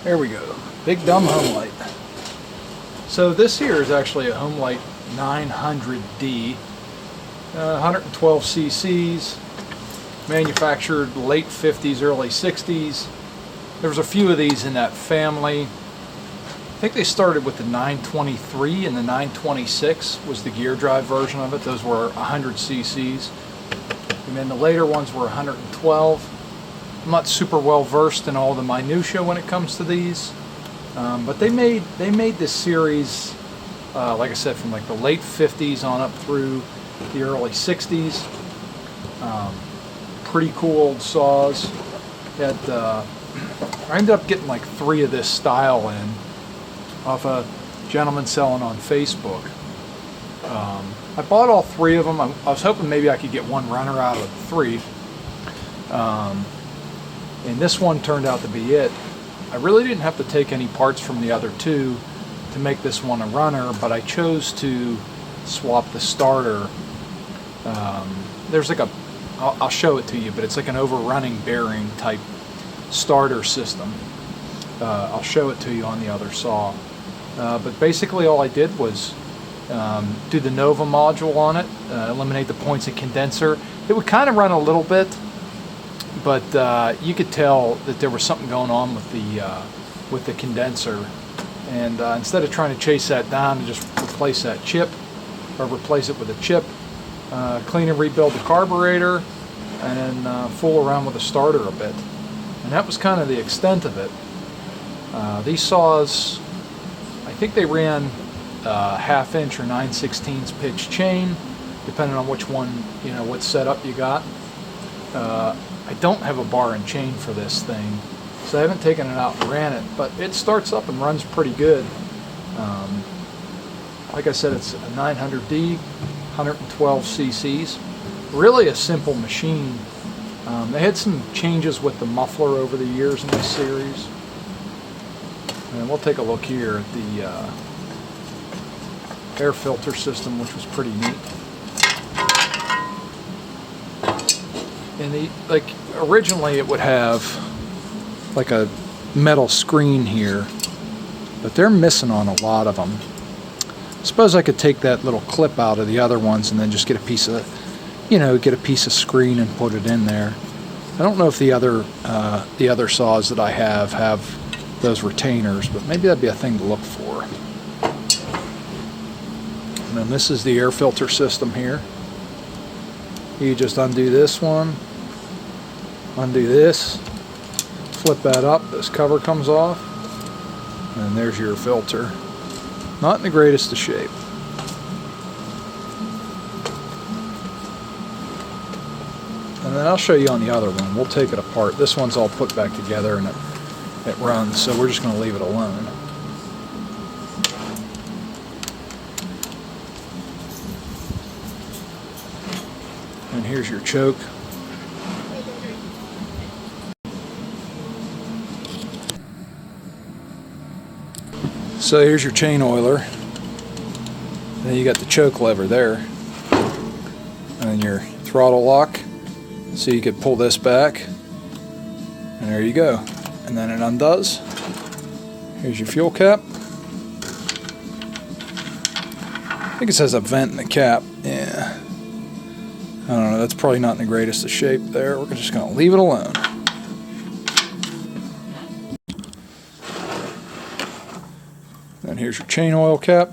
There we go. Big dumb Homelite. So this here is actually a Homelite 900D, 112 cc's, manufactured late 50s, early 60s. There's a few of these in that family. I think they started with the 923 and the 926 was the gear drive version of it. Those were 100 cc's. And then the later ones were 112. I'm not super well versed in all the minutia when it comes to these, but they made this series, like I said, from like the late 50s on up through the early 60s. Pretty cool old saws. I ended up getting like 3 of this style in off a gentleman selling on Facebook. I bought all 3 of them. I was hoping maybe I could get one runner out of the 3. And this one turned out to be it. I really didn't have to take any parts from the other 2 to make this one a runner, but I chose to swap the starter. There's like I'll show it to you, but it's like an overrunning bearing type starter system. I'll show it to you on the other saw. But basically all I did was do the Nova module on it, eliminate the points and condenser. It would kind of run a little bit, but you could tell that there was something going on with the condenser, and instead of trying to chase that down and just replace that chip, or replace it with a chip, clean and rebuild the carburetor, and then fool around with the starter a bit. And that was kind of the extent of it. These saws, I think they ran 1/2 inch or 9/16 pitch chain, depending on which one, what setup you got. I don't have a bar and chain for this thing, so I haven't taken it out and ran it, but it starts up and runs pretty good. Like I said, it's a 900D, 112 cc's. Really a simple machine. They had some changes with the muffler over the years in this series. And we'll take a look here at the air filter system, which was pretty neat. And originally it would have like a metal screen here, but they're missing on a lot of them. Suppose I could take that little clip out of the other ones and then just get a piece of, get a piece of screen and put it in there. I don't know if the other saws that I have those retainers, but maybe that'd be a thing to look for. And then this is the air filter system here. You just undo this one, undo this, flip that up, this cover comes off, and there's your filter. Not in the greatest of shape. And then I'll show you on the other one. We'll take it apart. This one's all put back together and it runs, so we're just going to leave it alone. And here's your choke. So here's your chain oiler. Then you got the choke lever there. And then your throttle lock. So you could pull this back. And there you go. And then it undoes. Here's your fuel cap. I think it says a vent in the cap. Yeah. I don't know, that's probably not in the greatest of shape there. We're just going to leave it alone. And here's your chain oil cap.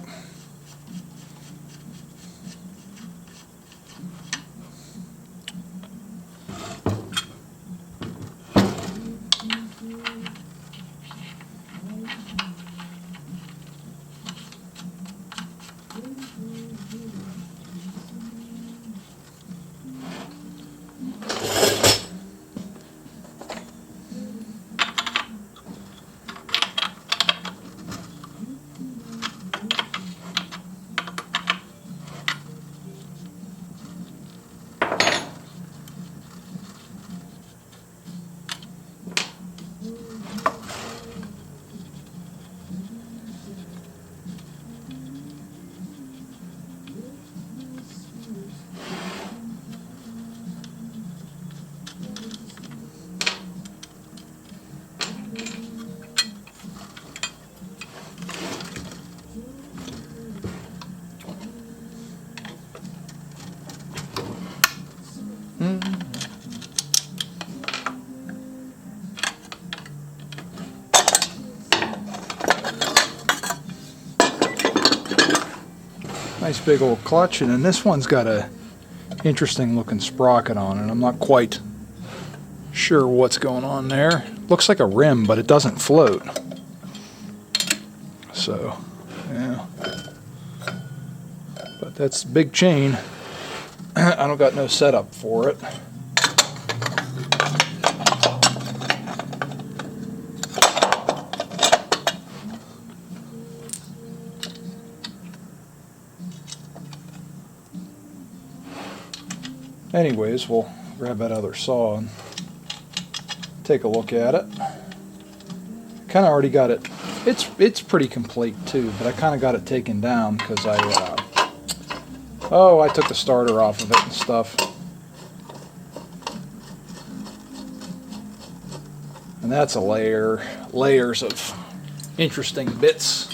Nice big old clutch, and then this one's got a interesting looking sprocket on it. I'm not quite sure what's going on there. Looks like a rim, but it doesn't float. So, yeah. But that's a big chain. I don't got no setup for it. Anyways, we'll grab that other saw and take a look at it. Kind of already got it. It's pretty complete too, but I kind of got it taken down because I took the starter off of it and stuff. And that's a layers of interesting bits.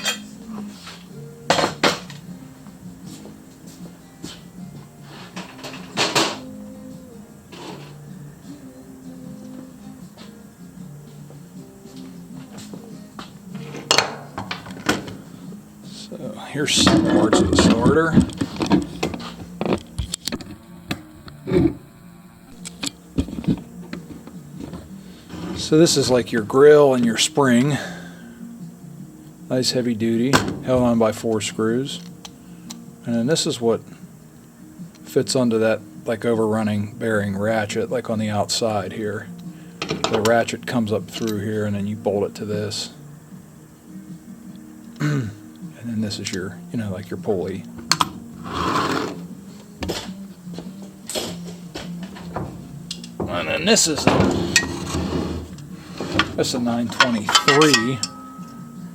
So here's some parts of the starter. So this is like your grill and your spring. Nice heavy duty, held on by 4 screws. And then this is what fits onto that like overrunning bearing ratchet, like on the outside here. The ratchet comes up through here and then you bolt it to this. And then this is your, like your pulley. And then this is that's a 923.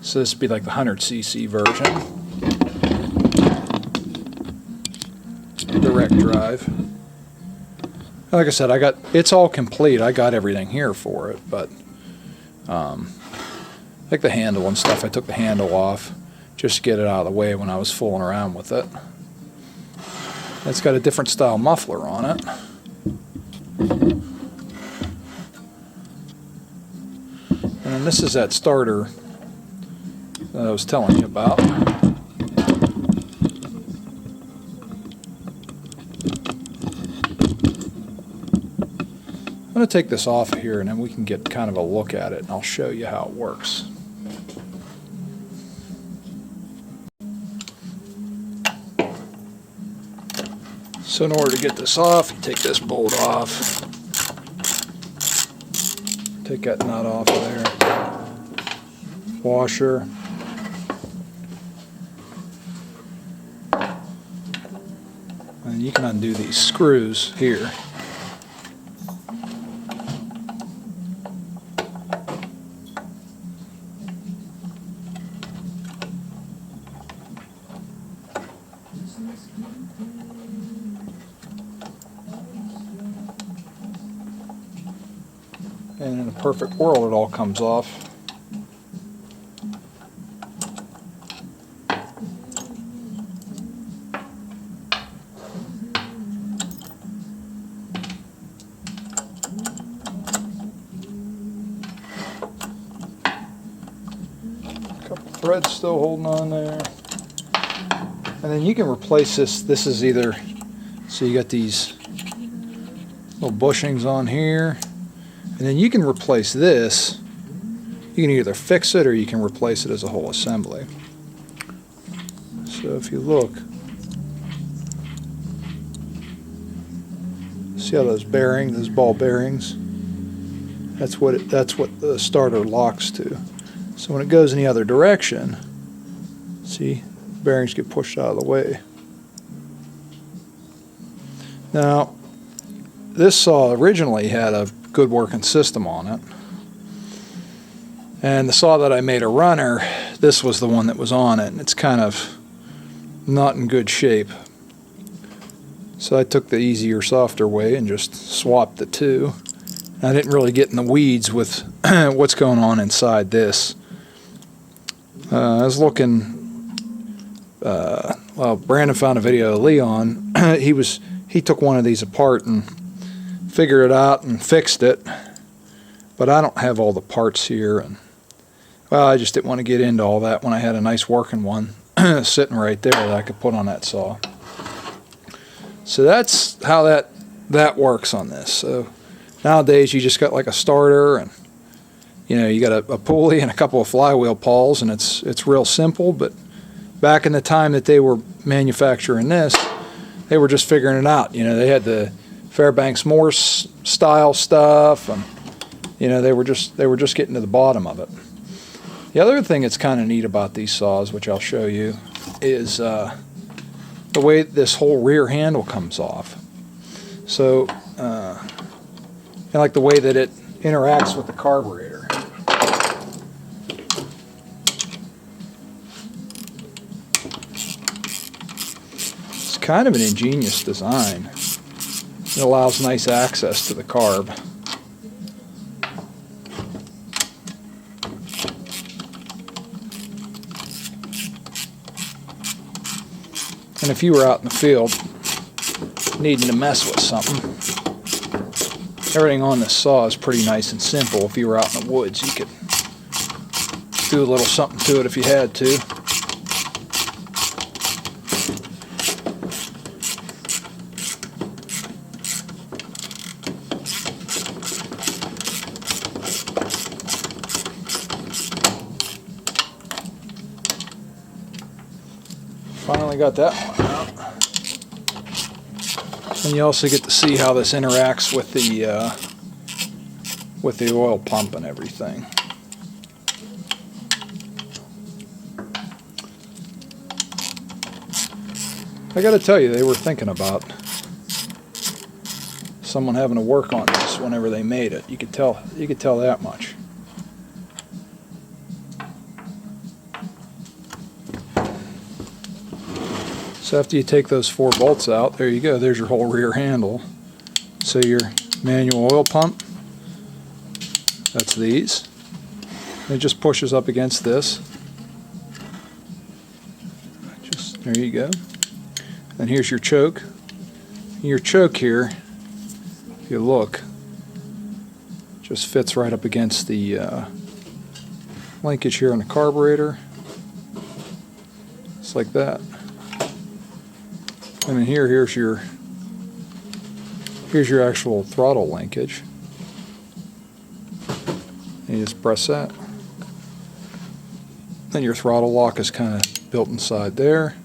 So this would be like the 100cc version. Direct drive. Like I said, it's all complete. I got everything here for it, but like the handle and stuff, I took the handle off just to get it out of the way when I was fooling around with it. It's got a different style muffler on it. And then this is that starter that I was telling you about. I'm going to take this off of here and then we can get kind of a look at it and I'll show you how it works. So in order to get this off, you take this bolt off. Take that nut off of there. Washer. And you can undo these screws here. And in a perfect world, it all comes off. A couple threads still holding on there. And then you can replace this. This is either, so you got these little bushings on here. And then you can replace this. You can either fix it or you can replace it as a whole assembly. So if you look, see how those bearings, those ball bearings, that's what the starter locks to. So when it goes in the other direction, see, bearings get pushed out of the way. Now, this saw originally had a good working system on it, and the saw that I made a runner, this was the one that was on it, and it's kind of not in good shape. So I took the easier, softer way and just swapped the two. I didn't really get in the weeds with what's going on inside this. I was looking, well, Brandon found a video of Leon. He took one of these apart and figured it out and fixed it, but I don't have all the parts here, and well, I just didn't want to get into all that when I had a nice working one. sitting right there that I could put on that saw. So that's how that works on this. So nowadays you just got like a starter, and you got a pulley and a couple of flywheel pawls, and it's real simple. But back in the time that they were manufacturing this, they were just figuring it out. They had the Fairbanks Morse style stuff, and they were just getting to the bottom of it. The other thing that's kind of neat about these saws, which I'll show you, is the way this whole rear handle comes off. So, and like the way that it interacts with the carburetor. It's kind of an ingenious design. It allows nice access to the carb. And if you were out in the field needing to mess with something, everything on this saw is pretty nice and simple. If you were out in the woods, you could do a little something to it if you had to. Finally got that one out. And you also get to see how this interacts with the oil pump and everything. I got to tell you, they were thinking about someone having to work on this whenever they made it. You could tell that much. So after you take those 4 bolts out, there you go. There's your whole rear handle. So your manual oil pump, that's these. It just pushes up against this. There you go. And here's your choke. Your choke here, if you look, just fits right up against the linkage here on the carburetor. Just like that. And then here's your actual throttle linkage. And you just press that. Then your throttle lock is kind of built inside there.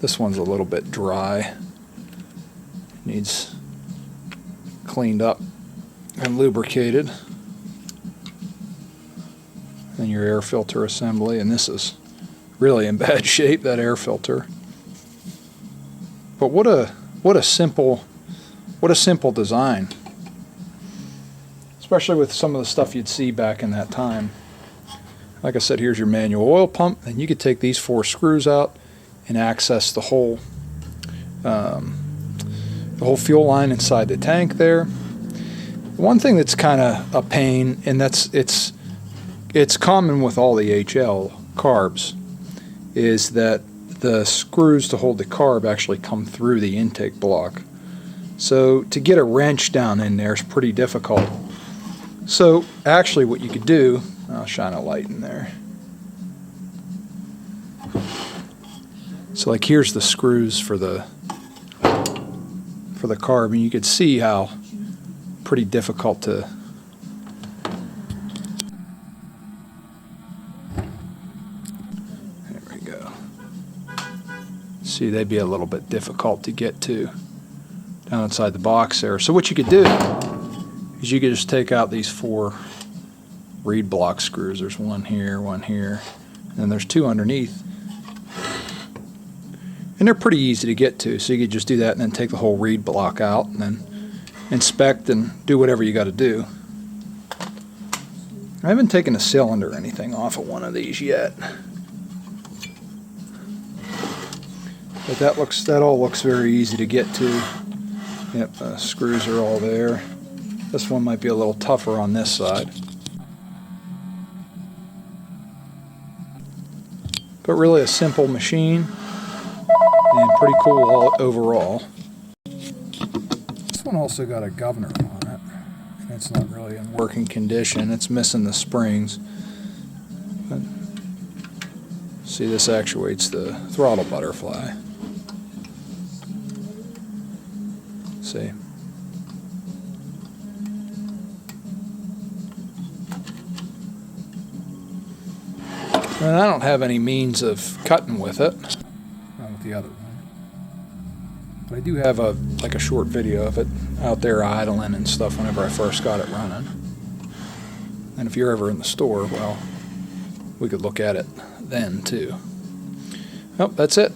This one's a little bit dry. Needs cleaned up and lubricated. And your air filter assembly, and this is really in bad shape, that air filter. But what a simple design, especially with some of the stuff you'd see back in that time. Like I said, here's your manual oil pump, and you could take these 4 screws out and access the whole fuel line inside the tank there. One thing that's kind of a pain, and it's common with all the HL carbs, is that the screws to hold the carb actually come through the intake block. So to get a wrench down in there is pretty difficult. So actually what you could do, I'll shine a light in there. So like here's the screws for the carb, and you could see how pretty difficult to see, they'd be a little bit difficult to get to down inside the box there. So what you could do is you could just take out these 4 reed block screws. There's one here, and then there's 2 underneath. And they're pretty easy to get to, so you could just do that and then take the whole reed block out and then inspect and do whatever you got to do. I haven't taken a cylinder or anything off of one of these yet. But that all looks very easy to get to. Yep, screws are all there. This one might be a little tougher on this side. But really a simple machine and pretty cool overall. This one also got a governor on it. It's not really in working condition. It's missing the springs. But See, this actuates the throttle butterfly. See? And I don't have any means of cutting with it. Not with the other one. But I do have like a short video of it out there idling and stuff whenever I first got it running. And if you're ever in the store, well, we could look at it then too. Oh, that's it.